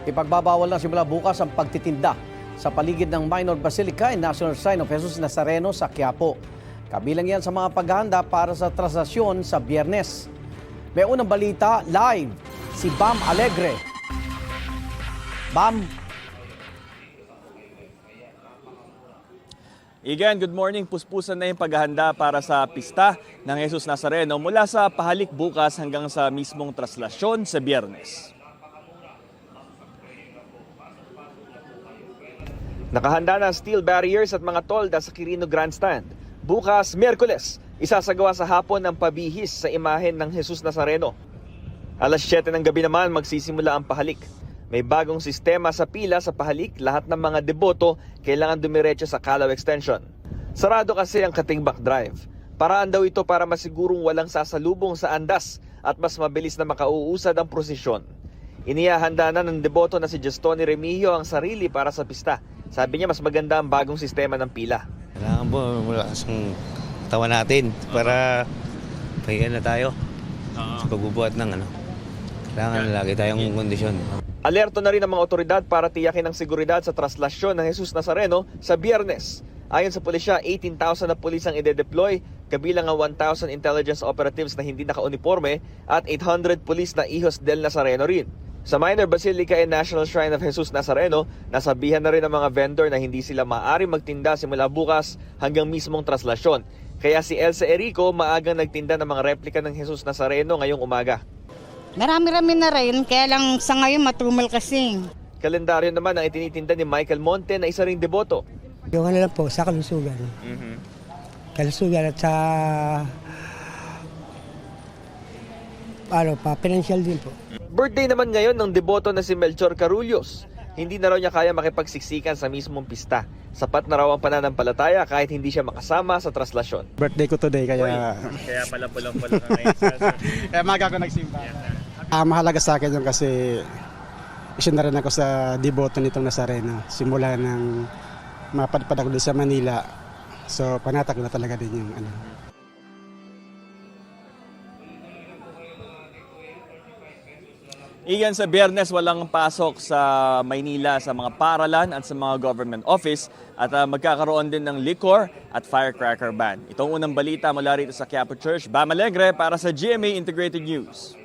Ipagbabawal na simula bukas ang pagtitinda sa paligid ng Minor Basilica and National Shrine of Jesus Nazareno sa Quiapo. Kabilang yan sa mga paghahanda para sa traslasyon sa Biyernes. May unang balita live si Bam Alegre. Bam. Again, good morning. Puspusan na yung paghahanda para sa pista ng Jesus Nazareno mula sa pahalik bukas hanggang sa mismong traslasyon sa Biyernes. Nakahanda na steel barriers at mga tolda sa Quirino Grandstand. Bukas, Miyerkules, isasagawa sa hapon ang pabihis sa imahen ng Jesus Nazareno. Alas 7 ng gabi naman magsisimula ang pahalik. May bagong sistema sa pila sa pahalik, lahat ng mga deboto kailangan dumiretso sa Calao Extension. Sarado kasi ang Katigbak Drive. Paraan daw ito para masigurong walang sasalubong sa andas at mas mabilis na makauusad ang prosesyon. Inihahanda na ng deboto na si Gestoni Remigio ang sarili para sa pista. Sabi niya mas maganda ang bagong sistema ng pila. Kailangan po malakas ang tawa natin para pahinga na tayo sa pagbubuhat ng Kailangan lagi tayong kondisyon. Alerto na rin ang mga otoridad para tiyakin ang seguridad sa traslasyon ng Jesus Nazareno sa Biyernes. Ayon sa pulisya, 18,000 na pulis ang ide-deploy, kabilang ang 1,000 intelligence operatives na hindi naka-uniforme at 800 pulis na Hijos del Nazareno rin. Sa Minor Basilica and National Shrine of Jesus Nazareno, nasabihan na rin ang mga vendor na hindi sila maaari magtinda simula bukas hanggang mismong traslasyon. Kaya si Elsa Erico maagang nagtinda ng mga replika ng Jesus Nazareno ngayong umaga. Marami-rami na rin, kaya lang sa ngayon matumal kasi. Kalendaryo naman ang itinitinda ni Michael Monte na isa ring deboto. Yung lang po, sa kalusugan. Kalusugan at sa financial din po. Birthday naman ngayon ng deboto na si Melchor Carullos. Hindi na raw niya kaya makipagsiksikan sa mismong pista. Sapat na raw ang pananampalataya kahit hindi siya makasama sa traslasyon. Birthday ko today kaya Kaya pala pulang-pulang ka ngayon. kaya maga ako nagsimba. Mahalaga sa akin yun kasi isa na rin ako sa deboto nitong Nazareno. Simula ng mapadpad ako doon sa Manila. So panatak na talaga din yung Iyan sa Biyernes, walang pasok sa Maynila sa mga paaralan at sa mga government office at magkakaroon din ng liquor at firecracker ban. Itong unang balita mula rito sa Quiapo Church, Bam Alegre para sa GMA Integrated News.